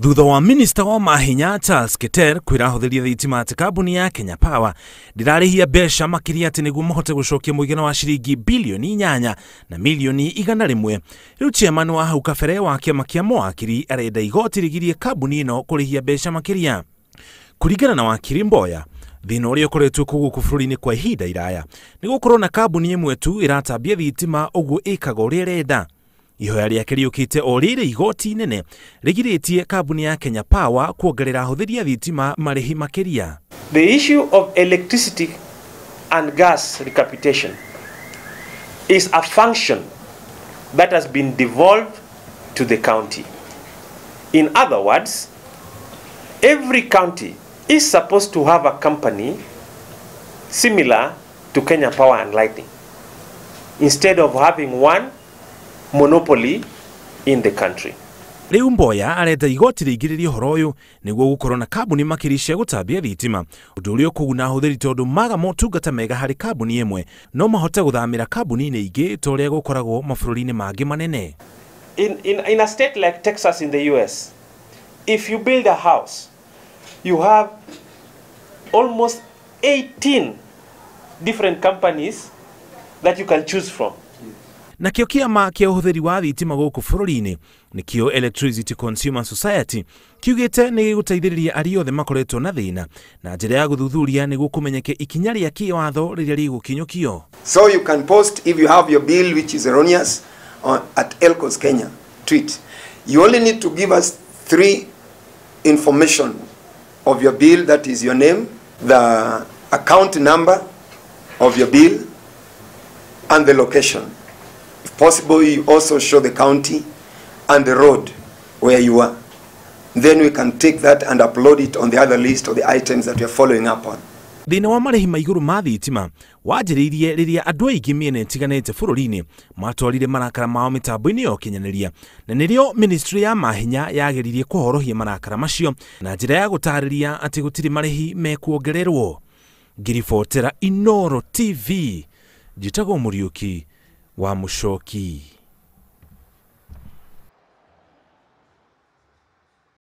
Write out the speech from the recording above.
Thutha wa Minister wa Mahinya Charles Keter kwirahuthiria thitima ati kambuni ya Kenya Power ndirarihia mbeca makiria ati niguo mahote gucokia muigana wa ciringi bilioni 8 na milioni 100. Riu chairman wa hau kabere wa kiama kia mawakiri arenda igoti rigirie kambuni ino kurihia mbeca makiria. Kuringana na wakiri Mboya, thina uria ukoretwo guku bururi-ini kwa ihinda iraya ni gukorwo na kambuni imwe tu iratambia thitima uguo ikaga uria irenda. Ihoya riake riukite o riri igoti nene rigiritie kambuni ya Kenya Power kuongerera huthiria thitima marihi makiria. The issue of electricity and gas recapitation is a function that has been devolved to the county. In other words, every county is supposed to have a company similar to Kenya Power and Lighting, instead of having one monopoly in the country. Riu Mboya arenda igoti rigiririe horo uyu niguo gukorwo na kambuni makiri cia gutambia thitima, undu uria ukuguna huthiri tondu maga motungata mega hari kambuni imwe no mahote guthamira kambuni-ini ingi toria gukoragwo mabũrũri-ini mangi manene. In a state like Texas in the US, if you build a house, you have almost 18 different companies that you can choose from. Na kio kiama kia uhuthiri wa thitima guku bururi-ini nikio Electricity Consumer Society kiugite ni giguteithiriria ari othe makoretwo na thina na njira ya guthuthuria niguo kumenyeke ikinya ria kiwatho riria rigukinyukio. So you can post if you have your bill which is erroneous at Elcos Kenya tweet. You only need to give us 3 information of your bill, that is your name, the account number of your bill and the location. If possible, you also show the county and the road where you are. Then we can take that and upload it on the other list of the items that we are following up on. Thina wa marihi ma iguru ma thitima wanjiririe riria andu aingi miene tiganite bururi-ini matwarire marakara mao mitambo-ini ya ukinyaniria, na nirio Ministry ya Mahinya yagiririe kuhorohia marakara macio na njira ya gutariria ati gutiri marihi mekuongererwo. Ngiribotera Inooro TV, Njitagwo Muriuki wa Muchoki.